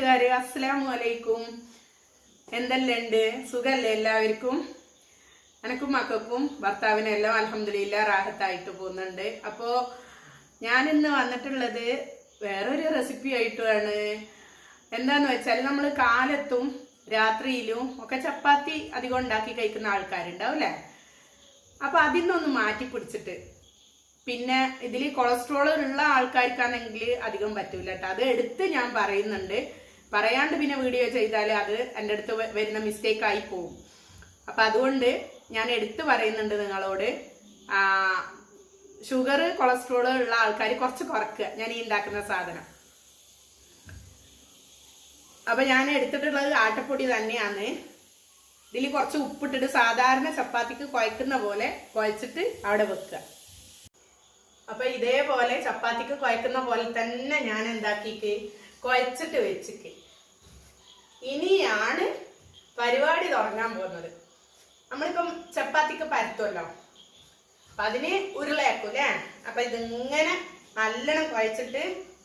കൂട്ടുകാരെ, അസ്സലാമു അലൈക്കും. എന്തെല്ലാം സുഖല്ലേ എല്ലാവർക്കും? എനക്കും മക്കൾക്കും ഭർത്താവിനും എല്ലാം അൽഹംദുലില്ലാ റാഹത്തായിട്ട് പോകുന്നുണ്ട്. അപ്പോൾ ഞാനിന്ന് വന്നിട്ടുള്ളത് വേറൊരു റെസിപ്പി ആയിട്ടാണ്. എന്താന്ന് വെച്ചാൽ നമ്മൾ കാലത്തും രാത്രിയിലും ഒക്കെ ചപ്പാത്തി അധികം ഉണ്ടാക്കി കഴിക്കുന്ന ആൾക്കാരുണ്ടാവും അല്ലേ? അപ്പൊ അതിന്നൊന്ന് മാറ്റി പിടിച്ചിട്ട്, പിന്നെ ഇതിൽ കൊളസ്ട്രോൾ ഉള്ള ആൾക്കാർക്കാണെങ്കിൽ അധികം പറ്റൂല കേട്ടോ. അത് എടുത്ത് ഞാൻ പറയുന്നുണ്ട്. പറയാണ്ട് പിന്നെ വീഡിയോ ചെയ്താൽ അത് എൻ്റെ അടുത്ത് വരുന്ന മിസ്റ്റേക്ക് ആയി പോകും. അപ്പം അതുകൊണ്ട് ഞാൻ എടുത്ത് പറയുന്നുണ്ട് നിങ്ങളോട്. ഷുഗർ കൊളസ്ട്രോൾ ഉള്ള ആൾക്കാർ കുറച്ച് കുറയ്ക്കുക ഞാൻ ഈ ഉണ്ടാക്കുന്ന സാധനം. അപ്പം ഞാൻ എടുത്തിട്ടുള്ളത് ആട്ടപ്പൊടി തന്നെയാണ്. ഇതിൽ കുറച്ച് ഉപ്പിട്ടിട്ട് സാധാരണ ചപ്പാത്തിക്ക് കുഴക്കുന്ന പോലെ കുഴച്ചിട്ട് അവിടെ വെക്കുക. അപ്പൊ ഇതേപോലെ ചപ്പാത്തിക്ക് കുഴക്കുന്ന പോലെ തന്നെ ഞാൻ എന്താക്കിക്ക് കുഴച്ചിട്ട് വെച്ചിക്ക്. ഇനിയാണ് പരിപാടി തുടങ്ങാൻ പോകുന്നത്. നമ്മളിപ്പം ചപ്പാത്തിക്ക് പരത്തുമല്ലോ, അപ്പൊ അതിന് ഉരുളയാക്കൂലേ? അപ്പൊ ഇതിങ്ങനെ നല്ലോണം കുഴച്ചിട്ട്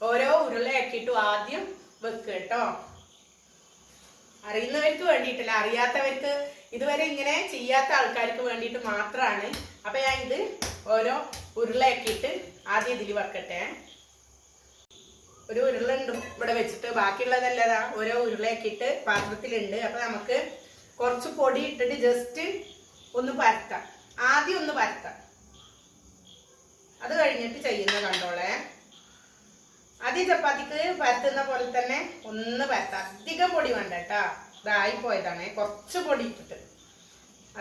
ഓരോ ഉരുളയാക്കിയിട്ടും ആദ്യം വെക്കുക കേട്ടോ. അറിയുന്നവർക്ക് വേണ്ടിയിട്ടില്ല, അറിയാത്തവർക്ക്, ഇതുവരെ ഇങ്ങനെ ചെയ്യാത്ത ആൾക്കാർക്ക് വേണ്ടിയിട്ട് മാത്രമാണ്. അപ്പൊ ഞാൻ ഇത് ഓരോ ഉരുളയാക്കിയിട്ട് ആദ്യം ഇതിൽ വെക്കട്ടെ. ഒരു ഉരുളുണ്ട് ഇവിടെ വെച്ചിട്ട്, ബാക്കിയുള്ളതല്ലതാ ഓരോ ഉരുളയാക്കിയിട്ട് പാത്രത്തിലുണ്ട്. അപ്പൊ നമുക്ക് കുറച്ച് പൊടി ഇട്ടിട്ട് ജസ്റ്റ് ഒന്ന് പരത്താം. ആദ്യം ഒന്ന് പരത്താം, അത് കഴിഞ്ഞിട്ട് ചെയ്യുന്ന കണ്ടോളെ. ആദ്യം ചപ്പാത്തിക്ക് പരത്തുന്ന പോലെ തന്നെ ഒന്ന് പരത്താം. അധികം പൊടി വേണ്ട കേട്ടാ, ഇതായി പോയതാണ്. കുറച്ച് പൊടി ഇട്ടിട്ട്,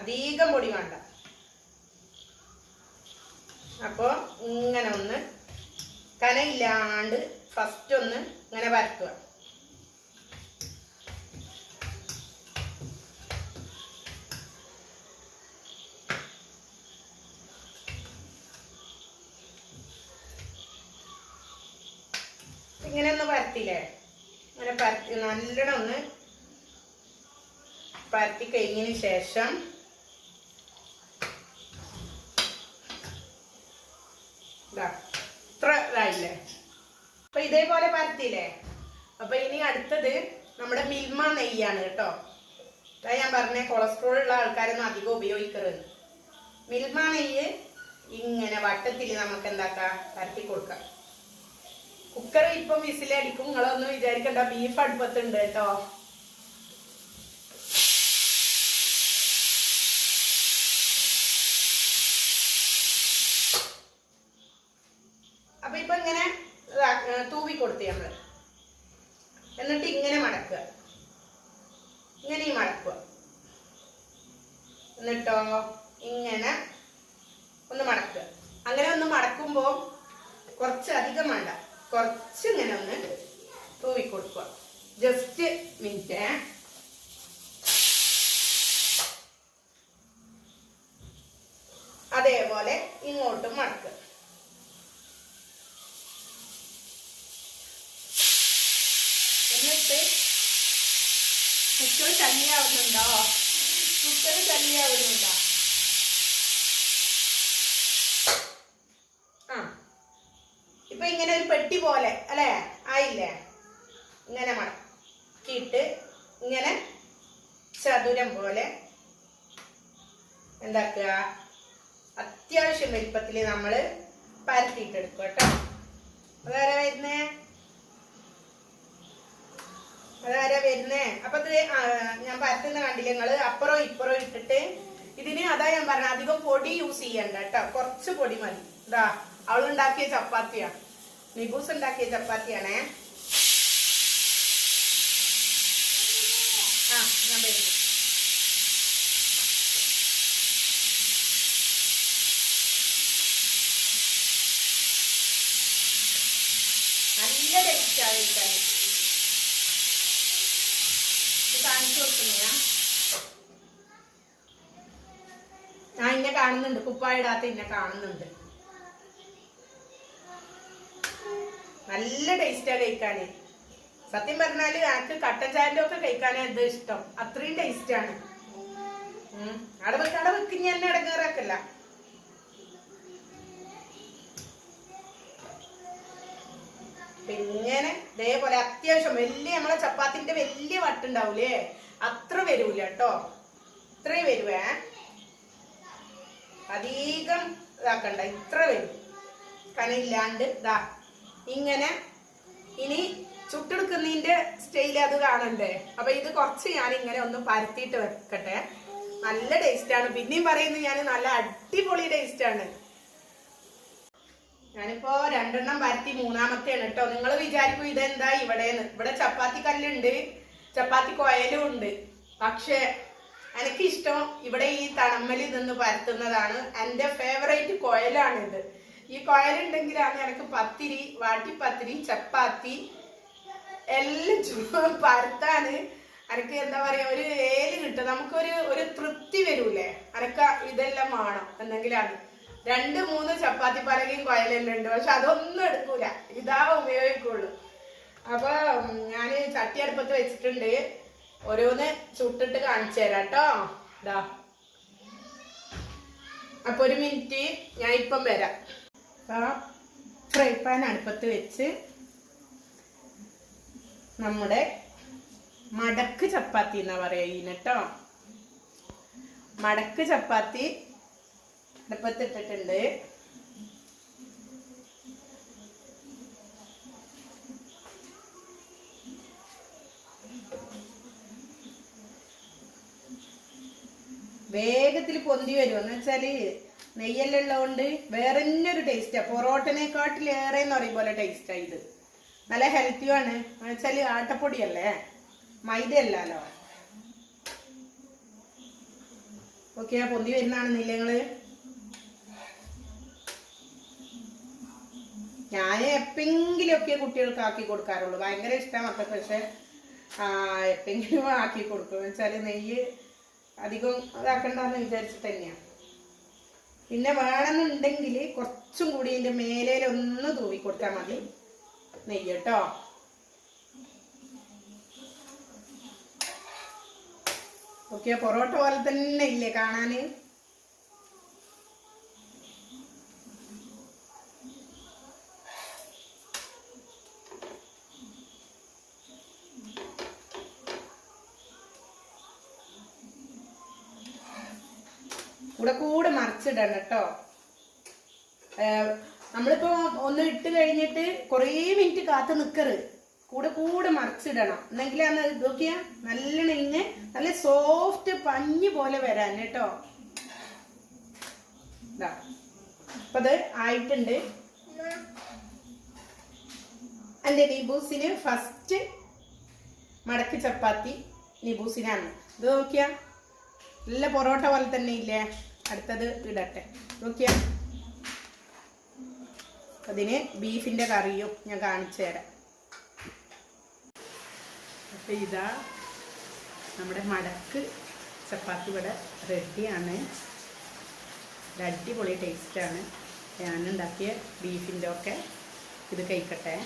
അധികം പൊടി വേണ്ട. അപ്പോൾ ഇങ്ങനെ ഒന്ന് കനയില്ലാണ്ട് ഫസ്റ്റ് ഒന്ന് ഇങ്ങനെ പരത്തുക. ഇങ്ങനെ ഒന്ന് പരത്തില്ലേ? ഇങ്ങനെ പരത്തി നല്ലോണം ഒന്ന് പരത്തി കഴിഞ്ഞതിന് ശേഷം ഇത്ര ഇതായില്ലേ? അപ്പൊ ഇതേപോലെ പരത്തിയില്ലേ? അപ്പൊ ഇനി അടുത്തത് നമ്മുടെ മിൽമ നെയ്യാണ് കേട്ടോ. അതാ ഞാൻ പറഞ്ഞ കൊളസ്ട്രോൾ ഉള്ള ആൾക്കാരൊന്നും അധികം ഉപയോഗിക്കരുത്. മിൽമ നെയ്യ് ഇങ്ങനെ വട്ടത്തിൽ നമുക്ക് എന്താക്കാം, പരത്തി കൊടുക്കാം. കുക്കർ ഇപ്പം വിസിലടിക്കും, നിങ്ങളൊന്നും വിചാരിക്കണ്ട. ബീഫ് അടുപ്പത്തുണ്ട് കേട്ടോ. അപ്പൊ ഇപ്പൊ ഇങ്ങനെ തൂവി കൊടുത്ത് നമ്മള്, എന്നിട്ട് ഇങ്ങനെ മടക്കുക, ഇങ്ങനെ മടക്കുക. എന്നിട്ടോ ഇങ്ങനെ ഒന്ന് മടക്കുക. അങ്ങനെ ഒന്ന് മടക്കുമ്പോ കുറച്ച് അധികം വേണ്ട, കുറച്ച് ഇങ്ങനെ ഒന്ന് തൂവി കൊടുക്കുക. Just minute. അതേപോലെ ഇങ്ങോട്ടും മടക്കുക. എന്നിട്ട് കുക്കർ ചല്ലിയാവുന്നുണ്ടോ? കുക്കർ ചല്ലിയാവുന്നുണ്ടോ? ഇപ്പൊ ഇങ്ങനെ ഒരു പെട്ടി പോലെ അല്ലേ ആയില്ലേ? ഇങ്ങനെ മടക്കിയിട്ട് ഇങ്ങനെ ചതുരം പോലെ എന്താക്കുക, അത്യാവശ്യം വലിപ്പത്തിൽ നമ്മള് പരത്തിയിട്ടെടുക്കുക കേട്ടോ. അതാരാ വരുന്നേ? അതാരാ വരുന്നേ? അപ്പൊ ഇത് ഞാൻ പരത്തുന്ന കണ്ടില്ല നിങ്ങള്? അപ്പുറം ഇപ്പുറം ഇട്ടിട്ട് ഇതിന്, അതാ ഞാൻ പറഞ്ഞ അധികം പൊടി യൂസ് ചെയ്യണ്ട കേട്ടോ, കുറച്ച് പൊടി മതി. ഇതാ അവളുണ്ടാക്കിയ ചപ്പാത്തിയാ, നിബൂസ് ഉണ്ടാക്കിയ ചപ്പാത്തിയാണേ. ഞാൻ വരുന്നു. നല്ല ടേസ്റ്റ് ആയിരിക്കാൻ കാണിച്ചു കൊടുക്കുന്നയാ. ഞാൻ ഇന്നെ കാണുന്നുണ്ട്, കുപ്പായിടാത്ത ഇന്നെ കാണുന്നുണ്ട്. നല്ല ടേസ്റ്റാ കഴിക്കാന്. സത്യം പറഞ്ഞാല് എനിക്ക് കട്ടൻ ചായന്റെ ഒക്കെ കഴിക്കാനാ ഇത് ഇഷ്ടം. അത്രയും ടേസ്റ്റാണ്. അവിടെ വെക്കിഞ്ഞ എന്നെ ഇടങ്ങേറാക്കല്ല. ഇങ്ങനെ ഇതേപോലെ അത്യാവശ്യം വലിയ നമ്മളെ ചപ്പാത്തിന്റെ വലിയ വട്ടുണ്ടാവൂലേ അത്ര വരൂല കേട്ടോ, ഇത്രയും വരുവേ, അധികം ഇതാക്കണ്ട, ഇത്ര വരും കനയില്ലാണ്ട്. ഇതാ ഇങ്ങനെ. ഇനി ചുട്ടെടുക്കുന്നതിന്റെ സ്റ്റൈൽ അത് കാണണ്ടേ, അപ്പൊ ഇത് കുറച്ച് ഞാൻ ഇങ്ങനെ ഒന്ന് പരത്തിയിട്ട് വെക്കട്ടെ. നല്ല ടേസ്റ്റാണ്, പിന്നെയും പറയുന്നത് ഞാൻ നല്ല അടിപൊളി ടേസ്റ്റാണ്. ഞാനിപ്പോ 2 എണ്ണം പരത്തി, മൂന്നാമത്തെയാണ് കേട്ടോ. നിങ്ങൾ വിചാരിക്കും ഇതെന്താ ഇവിടെ ചപ്പാത്തി കല്ലുണ്ട്, ചപ്പാത്തി കൊയലും ഉണ്ട്. പക്ഷെ എനിക്കിഷ്ടം ഇവിടെ ഈ തണമ്മലിൽ നിന്ന് പരത്തുന്നതാണ്. എൻ്റെ ഫേവറേറ്റ് കൊയലാണിത്. ഈ കൊയലുണ്ടെങ്കിലാണ് എനിക്ക് പത്തിരി, വാട്ടിപ്പത്തിരി, ചപ്പാത്തി എല്ലാം പരത്താന് എനിക്ക് എന്താ പറയാ ഒരു ഏല് കിട്ടും. നമുക്കൊരു തൃപ്തി വരൂലേ. എനിക്ക് ഇതെല്ലാം വേണം എന്തെങ്കിലാണ്. 2-3 ചപ്പാത്തി പലകയും കൊയലെല്ലാം ഉണ്ട്, പക്ഷെ അതൊന്നും എടുക്കൂല, ഇതാ ഉപയോഗിക്കുള്ളൂ. അപ്പൊ ഞാന് ചട്ടി അടുപ്പത്ത് വെച്ചിട്ടുണ്ട്, ഓരോന്ന് ചുട്ടിട്ട് കാണിച്ചു തരാം കേട്ടോ. ഇതാ അപ്പൊ 1 മിനിറ്റ് ഞാൻ ഇപ്പം വരാം. അപ്പൊ ഫ്രൈ പാൻ അടുപ്പത്ത് വെച്ച് നമ്മുടെ മടക്ക് ചപ്പാത്തി എന്നാ പറയാ കേട്ടോ. മടക്ക് ചപ്പാത്തി അടുപ്പത്തിട്ടിട്ടുണ്ട്. വേഗത്തിൽ പൊന്തി വരും. എന്ന് വെച്ചാല് നെയ്യെല്ലാം ഉള്ളതുകൊണ്ട് വേറെ തന്നെ ഒരു ടേസ്റ്റാ. പൊറോട്ടനെക്കാട്ടിലേറെ എന്ന് പറയും പോലെ ടേസ്റ്റാ ഇത്. നല്ല ഹെൽത്തിയുമാണ്. എന്ന് വെച്ചാല് ആട്ടപ്പൊടിയല്ലേ, മൈദ അല്ലല്ലോ. ഓക്കെ, പൊന്തി വരുന്നതാണെന്നില്ല നിങ്ങള്. ഞാൻ എപ്പെങ്കിലും ഒക്കെ കുട്ടികൾക്ക് ആക്കി കൊടുക്കാറുള്ളൂ. ഭയങ്കര ഇഷ്ടമാണ് മക്കൾക്ക്, പക്ഷെ എപ്പെങ്കിലും ആക്കി കൊടുക്കും. എന്ന് വെച്ചാൽ നെയ്യ് അധികം ഇതാക്കണ്ടെന്ന് വിചാരിച്ചിട്ട് തന്നെയാണ്. പിന്നെ വേണമെന്നുണ്ടെങ്കിൽ കുറച്ചും കൂടി ഇതിൻ്റെ മേലേലൊന്ന് തൂവി കൊടുത്താൽ മതി നെയ്യ് കേട്ടോ. ഓക്കെ, പൊറോട്ട പോലെ തന്നെ ഇല്ലേ കാണാന്. കൂടെ മറിച്ചിടണം കേട്ടോ. നമ്മളിപ്പോ ഒന്ന് ഇട്ട് കഴിഞ്ഞിട്ട് കുറേ മിനിറ്റ് കാത്തു നിക്കരുത്, കൂടെ മറിച്ചിടണം. എന്നെങ്കിലാണ് നോക്കിയാ നല്ല നെയ്യ് നല്ല സോഫ്റ്റ് പഞ്ഞി പോലെ വരാൻ കേട്ടോ. അപ്പൊ അത് ആയിട്ടുണ്ട്. എൻ്റെ നിബൂസിന് ഫസ്റ്റ് മടക്ക് ചപ്പാത്തി നിബൂസിനാണ്. ഇത് നോക്കിയാ നല്ല പൊറോട്ട പോലെ തന്നെ ഇല്ലേ. അടുത്തത് ഇടട്ടെ. നോക്കിയാ അതിന് ബീഫിന്റെ കറിയും ഞാൻ കാണിച്ചു തരാം. അപ്പൊ ഇതാ നമ്മുടെ മടക്ക് ചപ്പാത്തി ഇവിടെ റെഡിയാണ്. ഇത് അടിപൊളി ടേസ്റ്റാണ്. ഞാനുണ്ടാക്കിയ ബീഫിൻ്റെ ഒക്കെ ഇത് കഴിക്കട്ടെ.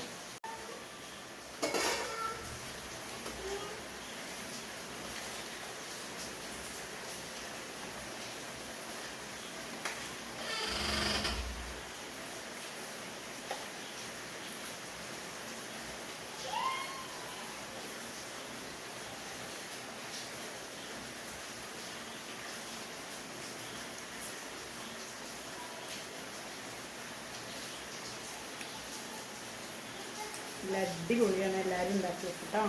നല്ല അടിപൊളിയാണ്. എല്ലാവരും ഉണ്ടാക്കി വെച്ചിട്ടോ.